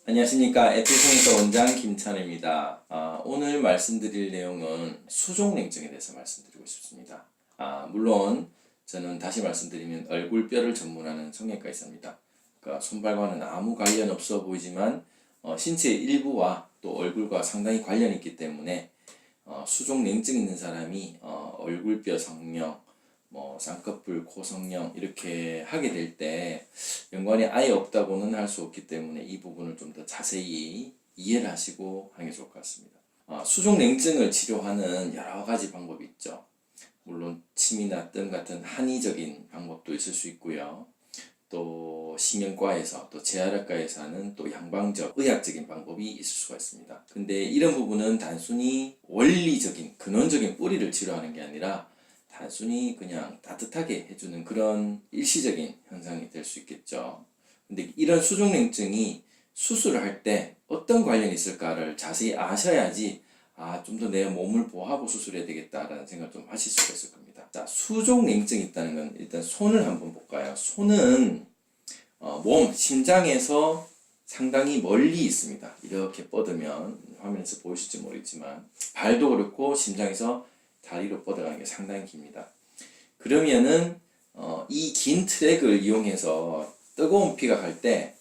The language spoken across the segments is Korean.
안녕하십니까. 에피소니까 원장 김찬우입니다. 오늘 말씀드릴 내용은 수족냉증에 대해서 말씀드리고 싶습니다. 물론 저는 다시 말씀드리면 얼굴뼈를 전문하는 성형외과 의사입니다. 그러니까 손발과는 아무 관련 없어 보이지만 신체의 일부와 또 얼굴과 상당히 관련이 있기 때문에 수족냉증 있는 사람이 얼굴뼈 성형, 쌍꺼풀, 코 성형 이렇게 하게 될 때 연관이 아예 없다고는 할 수 없기 때문에 이 부분을 좀 더 자세히 이해를 하시고 하는 게 좋을 것 같습니다. 수족냉증을 치료하는 여러 가지 방법이 있죠. 물론 침이나 뜸 같은 한의적인 방법도 있을 수 있고요. 또 신경과에서 또 재활학과에서 하는 또 양방적 의학적인 방법이 있을 수가 있습니다. 근데 이런 부분은 단순히 원리적인 근원적인 뿌리를 치료하는 게 아니라 단순히 그냥 따뜻하게 해주는 그런 일시적인 현상이 될 수 있겠죠. 근데 이런 수족냉증이 수술을 할 때 어떤 관련이 있을까를 자세히 아셔야지 좀 더 내 몸을 보호하고 수술해야 되겠다라는 생각을 좀 하실 수가 있을 겁니다. 자, 수족냉증이 있다는 건 일단 손을 한번 볼까요? 손은 몸, 심장에서 상당히 멀리 있습니다. 이렇게 뻗으면 화면에서 보이실지 모르겠지만 발도 그렇고 심장에서 다리로 뻗어가는 게 상당히 깁니다. 그러면은 이 긴 트랙을 이용해서 뜨거운 피가 갈 때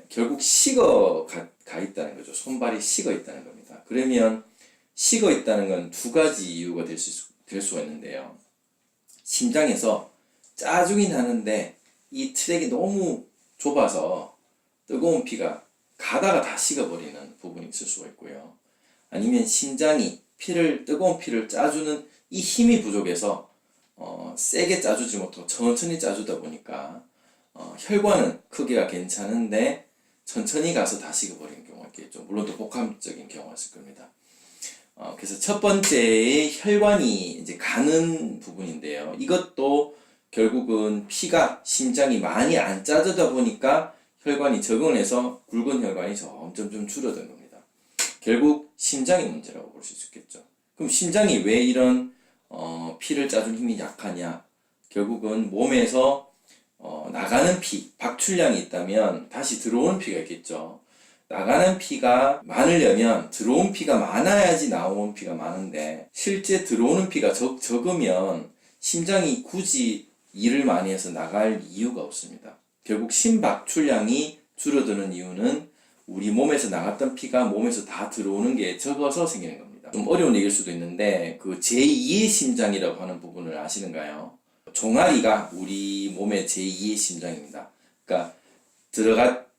결국 식어 가 있다는 거죠. 손발이 식어 있다는 겁니다. 그러면 식어 있다는 건 두 가지 이유가 될 수가 있는데요. 심장에서 짜주긴 하는데 이 트랙이 너무 좁아서 뜨거운 피가 가다가 다 식어버리는 부분이 있을 수가 있고요. 아니면 심장이 뜨거운 피를 짜주는 이 힘이 부족해서 세게 짜주지 못하고 천천히 짜주다 보니까 혈관은 크기가 괜찮은데 천천히 가서 다 식어버리는 경우가 있겠죠. 물론 또 복합적인 경우가 있을 겁니다. 그래서 첫 번째의 혈관이 이제 가는 부분인데요. 이것도 결국은 피가 심장이 많이 안 짜주다 보니까 혈관이 적응을 해서 굵은 혈관이 점점 좀 줄어든 겁니다. 결국 심장이 문제라고 볼 수 있겠죠. 그럼 심장이 왜 이런 피를 짜주는 힘이 약하냐? 결국은 몸에서 나가는 피, 박출량이 있다면 다시 들어오는 피가 있겠죠. 나가는 피가 많으려면 들어온 피가 많아야지 나오는 피가 많은데 실제 들어오는 피가 적으면 심장이 굳이 일을 많이 해서 나갈 이유가 없습니다. 결국 심박출량이 줄어드는 이유는 우리 몸에서 나갔던 피가 몸에서 다 들어오는 게 적어서 생기는 겁니다. 좀 어려운 얘기일 수도 있는데 그 제2의 심장이라고 하는 부분을 아시는가요? 종아리가 우리 몸의 제2의 심장입니다. 그러니까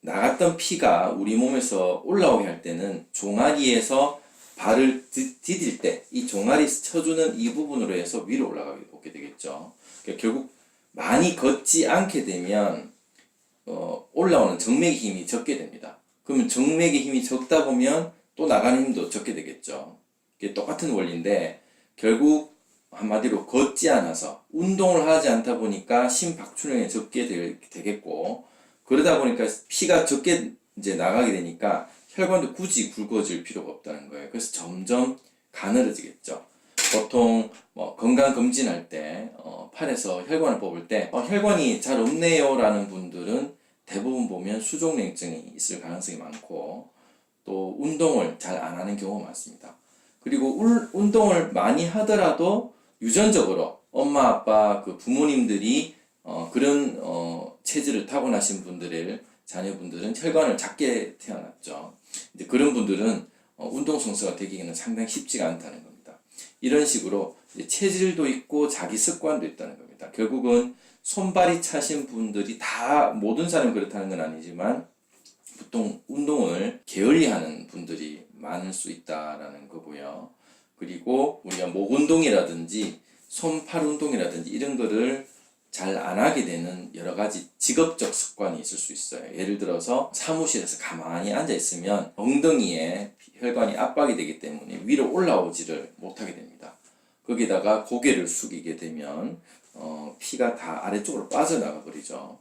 나갔던 피가 우리 몸에서 올라오게 할 때는 종아리에서 발을 디딜 때 이 종아리 쳐주는 이 부분으로 해서 위로 올라가게 되겠죠. 그러니까 결국 많이 걷지 않게 되면 올라오는 정맥의 힘이 적게 됩니다. 그러면 정맥의 힘이 적다 보면 또 나가는 힘도 적게 되겠죠. 이게 똑같은 원리인데 결국 한마디로 걷지 않아서 운동을 하지 않다 보니까 심박출량이 적게 되겠고 그러다 보니까 피가 적게 이제 나가게 되니까 혈관도 굳이 굵어질 필요가 없다는 거예요. 그래서 점점 가늘어지겠죠. 보통 건강검진할 때 팔에서 혈관을 뽑을 때 혈관이 잘 없네요 라는 분들은 대부분 보면 수족냉증이 있을 가능성이 많고 또 운동을 잘 안 하는 경우가 많습니다. 그리고 운동을 많이 하더라도 유전적으로 엄마 아빠 그 부모님들이 그런 체질을 타고나신 자녀분들은 혈관을 작게 태어났죠. 이제 그런 분들은 운동 선수가 되기는 상당히 쉽지가 않다는 겁니다. 이런 식으로 이제 체질도 있고 자기 습관도 있다는 겁니다. 결국은 손발이 차신 분들이 다 모든 사람이 그렇다는 건 아니지만 보통 운동을 게을리하는 분들이 많을 수 있다라는 거고요. 그리고 우리가 목 운동이라든지 손팔 운동이라든지 이런 거를 잘 안 하게 되는 여러 가지 직업적 습관이 있을 수 있어요. 예를 들어서 사무실에서 가만히 앉아 있으면 엉덩이에 혈관이 압박이 되기 때문에 위로 올라오지를 못하게 됩니다. 거기다가 고개를 숙이게 되면 피가 다 아래쪽으로 빠져나가 버리죠.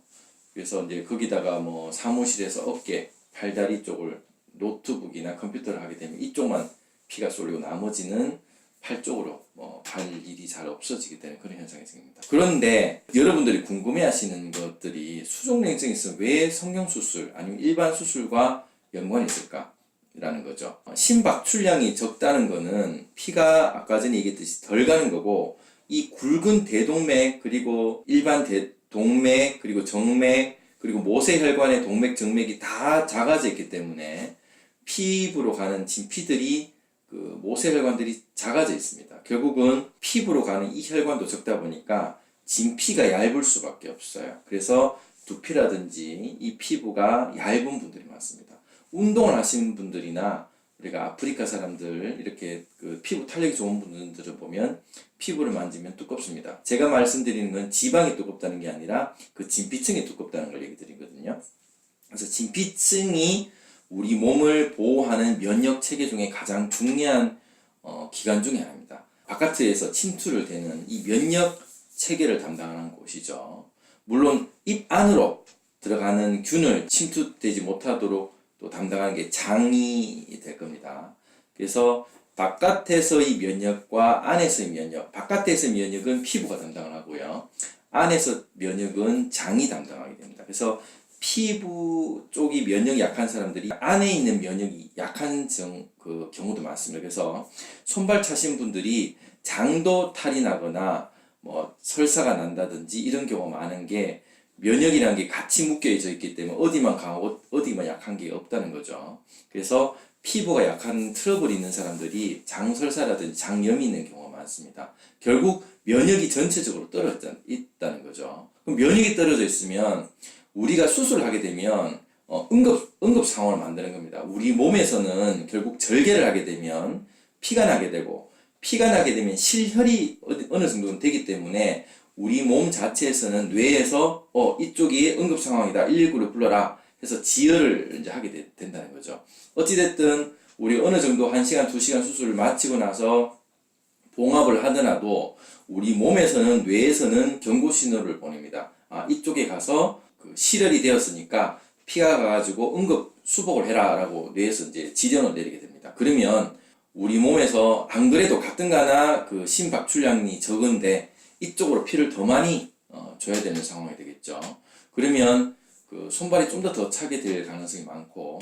그래서 이제 거기다가 사무실에서 어깨, 팔다리 쪽을 노트북이나 컴퓨터를 하게 되면 이쪽만 피가 쏠리고 나머지는 팔 쪽으로 발 일이 잘 없어지게 되는 그런 현상이 생깁니다. 그런데 여러분들이 궁금해하시는 것들이 수족냉증이 있으면 왜 성형수술 아니면 일반 수술과 연관이 있을까라는 거죠. 심박출량이 적다는 거는 피가 아까 전에 얘기했듯이 덜 가는 거고, 이 굵은 대동맥 그리고 일반 동맥 그리고 정맥 그리고 모세혈관의 동맥 정맥이 다 작아져 있기 때문에 피부로 가는 진피들이 그 모세혈관들이 작아져 있습니다. 결국은 피부로 가는 이 혈관도 적다 보니까 진피가 얇을 수밖에 없어요. 그래서 두피라든지 이 피부가 얇은 분들이 많습니다. 운동을 하시는 분들이나 우리가 아프리카 사람들 이렇게 그 피부 탄력이 좋은 분들을 보면 피부를 만지면 두껍습니다. 제가 말씀드리는 건 지방이 두껍다는 게 아니라 그 진피층이 두껍다는 걸 얘기 드리거든요. 그래서 진피층이 우리 몸을 보호하는 면역 체계 중에 가장 중요한 기관 중에 하나입니다. 바깥에서 침투를 되는 이 면역 체계를 담당하는 곳이죠. 물론 입 안으로 들어가는 균을 침투되지 못하도록 또 담당하는 게 장이 될 겁니다. 그래서 바깥에서의 면역과 안에서의 면역, 바깥에서의 면역은 피부가 담당을 하고요. 안에서 면역은 장이 담당하게 됩니다. 그래서 피부 쪽이 면역이 약한 사람들이 안에 있는 면역이 약한 그 경우도 많습니다. 그래서 손발 차신 분들이 장도 탈이 나거나 뭐 설사가 난다든지 이런 경우가 많은 게 면역이라는 게 같이 묶여져 있기 때문에 어디만 강하고 어디만 약한 게 없다는 거죠. 그래서 피부가 약한 트러블이 있는 사람들이 장설사라든지 장염이 있는 경우가 많습니다. 결국 면역이 전체적으로 떨어져 있다는 거죠. 그럼 면역이 떨어져 있으면 우리가 수술을 하게 되면 응급 상황을 만드는 겁니다. 우리 몸에서는 결국 절개를 하게 되면 피가 나게 되고, 피가 나게 되면 실혈이 어느 정도는 되기 때문에 우리 몸 자체에서는 뇌에서 이쪽이 응급 상황이다, 119를 불러라 해서 지혈을 이제 하게 된다는 거죠. 어찌됐든 우리 어느 정도 1시간, 2시간 수술을 마치고 나서 봉합을 하더라도 우리 몸에서는, 뇌에서는 경고 신호를 보냅니다. 이쪽에 가서 그 실혈이 되었으니까 피가 가가지고 응급 수복을 해라 라고 뇌에서 이제 지령을 내리게 됩니다. 그러면 우리 몸에서 안 그래도 가뜩가나 그 심박출량이 적은데 이쪽으로 피를 더 많이 줘야 되는 상황이 되겠죠. 그러면 그 손발이 좀 더 차게 될 가능성이 많고,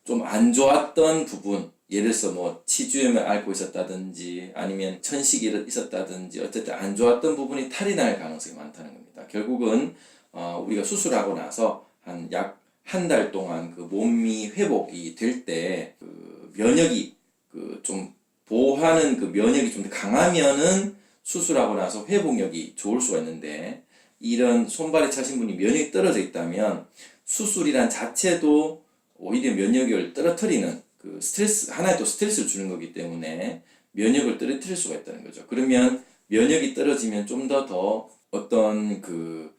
좀 안 좋았던 부분, 예를 들어서 뭐 치주염을 앓고 있었다든지 아니면 천식이 있었다든지 어쨌든 안 좋았던 부분이 탈이 날 가능성이 많다는 겁니다. 결국은 우리가 수술하고 나서 약 한 달 동안 그 몸이 회복이 될 때 그 면역이 그 좀 보호하는 그 면역이 좀 더 강하면은 수술하고 나서 회복력이 좋을 수가 있는데, 이런 손발이 차신 분이 면역이 떨어져 있다면 수술이란 자체도 오히려 면역을 떨어뜨리는 그 스트레스, 하나의 또 스트레스를 주는 거기 때문에 면역을 떨어뜨릴 수가 있다는 거죠. 그러면 면역이 떨어지면 좀 더 어떤 그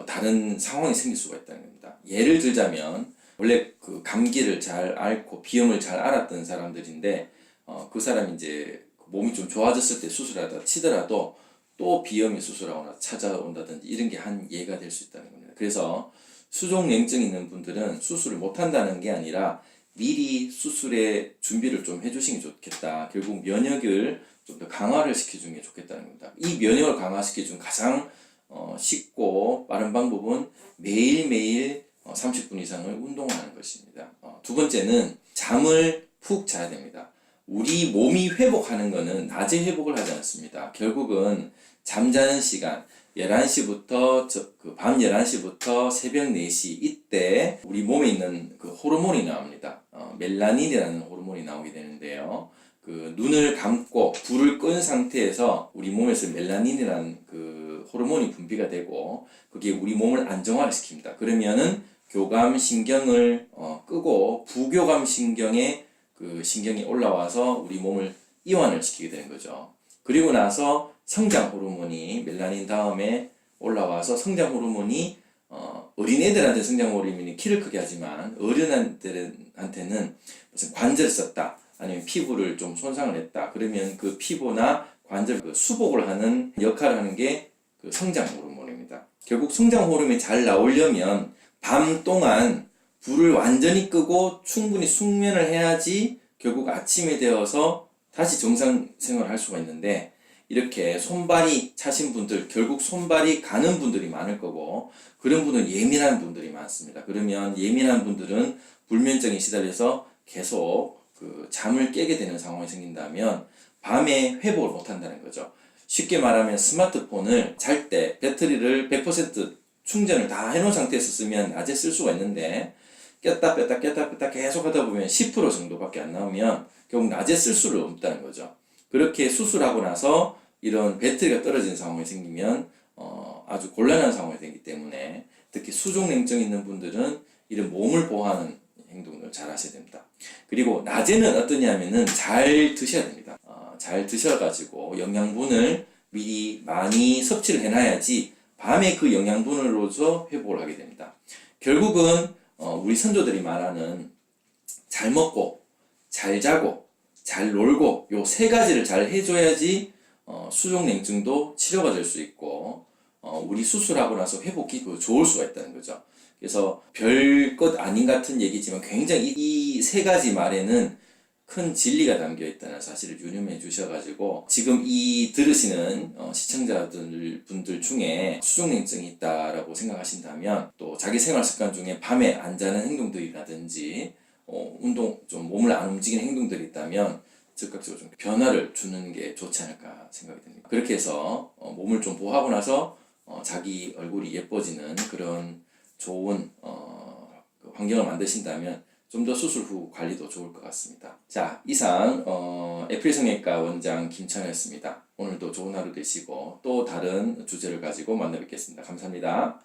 다른 상황이 생길 수가 있다는 겁니다. 예를 들자면 원래 그 감기를 잘 앓고 비염을 잘 앓았던 사람들인데 그 사람이 이제 몸이 좀 좋아졌을 때 수술하다 치더라도 또 비염이 수술하거나 찾아온다든지 이런 게 한 예가 될 수 있다는 겁니다. 그래서 수족냉증 있는 분들은 수술을 못 한다는 게 아니라 미리 수술에 준비를 좀 해주시는 게 좋겠다. 결국 면역을 좀 더 강화를 시켜주는 게 좋겠다는 겁니다. 이 면역을 강화시켜주는 가장 쉽고 빠른 방법은 매일매일 30분 이상을 운동하는 것입니다. 두 번째는 잠을 푹 자야 됩니다. 우리 몸이 회복하는 것은 낮에 회복을 하지 않습니다. 결국은 잠자는 시간 11시부터 밤 11시부터 새벽 4시 이때 우리 몸에 있는 그 호르몬이 나옵니다. 멜라닌이라는 호르몬이 나오게 되는데요. 그 눈을 감고 불을 끈 상태에서 우리 몸에서 멜라닌이라는 그 호르몬이 분비가 되고 그게 우리 몸을 안정화를 시킵니다. 그러면은 교감 신경을 끄고 부교감 신경에 그 신경이 올라와서 우리 몸을 이완을 시키게 되는 거죠. 그리고 나서 성장 호르몬이 멜라닌 다음에 올라와서 성장 호르몬이 어린애들한테 성장 호르몬이 키를 크게 하지만 어른한테는 무슨 관절을 썼다 아니면 피부를 좀 손상을 했다 그러면 그 피부나 관절 그 수복을 하는 역할을 하는 게 그 성장 호르몬입니다. 결국 성장 호르몬이 잘 나오려면 밤 동안 불을 완전히 끄고 충분히 숙면을 해야지 결국 아침이 되어서 다시 정상 생활을 할 수가 있는데, 이렇게 손발이 차신 분들, 결국 손발이 가는 분들이 많을 거고, 그런 분은 예민한 분들이 많습니다. 그러면 예민한 분들은 불면증에 시달려서 계속 그 잠을 깨게 되는 상황이 생긴다면 밤에 회복을 못 한다는 거죠. 쉽게 말하면 스마트폰을 잘 때 배터리를 100% 충전을 다 해놓은 상태에서 쓰면 낮에 쓸 수가 있는데, 꼈다 뺐다 꼈다 뺐다 계속 하다 보면 10% 정도밖에 안 나오면 결국 낮에 쓸 수를 없다는 거죠. 그렇게 수술하고 나서 이런 배터리가 떨어진 상황이 생기면 아주 곤란한 상황이 되기 때문에, 특히 수족냉증 있는 분들은 이런 몸을 보호하는 행동을 잘 하셔야 됩니다. 그리고 낮에는 어떠냐면은 잘 드셔야 됩니다. 잘 드셔가지고 영양분을 미리 많이 섭취를 해놔야지 밤에 그 영양분으로서 회복을 하게 됩니다. 결국은 우리 선조들이 말하는 잘 먹고 잘 자고 잘 놀고 요 세 가지를 잘 해줘야지 수족냉증도 치료가 될 수 있고 우리 수술하고 나서 회복이 좋을 수가 있다는 거죠. 그래서 별것 아닌 같은 얘기지만 굉장히 이 세 가지 말에는 큰 진리가 담겨 있다는 사실을 유념해 주셔가지고, 지금 이 들으시는 시청자들 분들 중에 수족냉증이 있다라고 생각하신다면, 또 자기 생활 습관 중에 밤에 안 자는 행동들이라든지 운동 좀 몸을 안 움직이는 행동들이 있다면 즉각적으로 좀 변화를 주는 게 좋지 않을까 생각이 듭니다. 그렇게 해서 몸을 좀 보호하고 나서 자기 얼굴이 예뻐지는 그런 좋은 그 환경을 만드신다면 좀 더 수술 후 관리도 좋을 것 같습니다. 자, 이상 에프릴 성형외과 원장 김찬호였습니다. 오늘도 좋은 하루 되시고 또 다른 주제를 가지고 만나 뵙겠습니다. 감사합니다.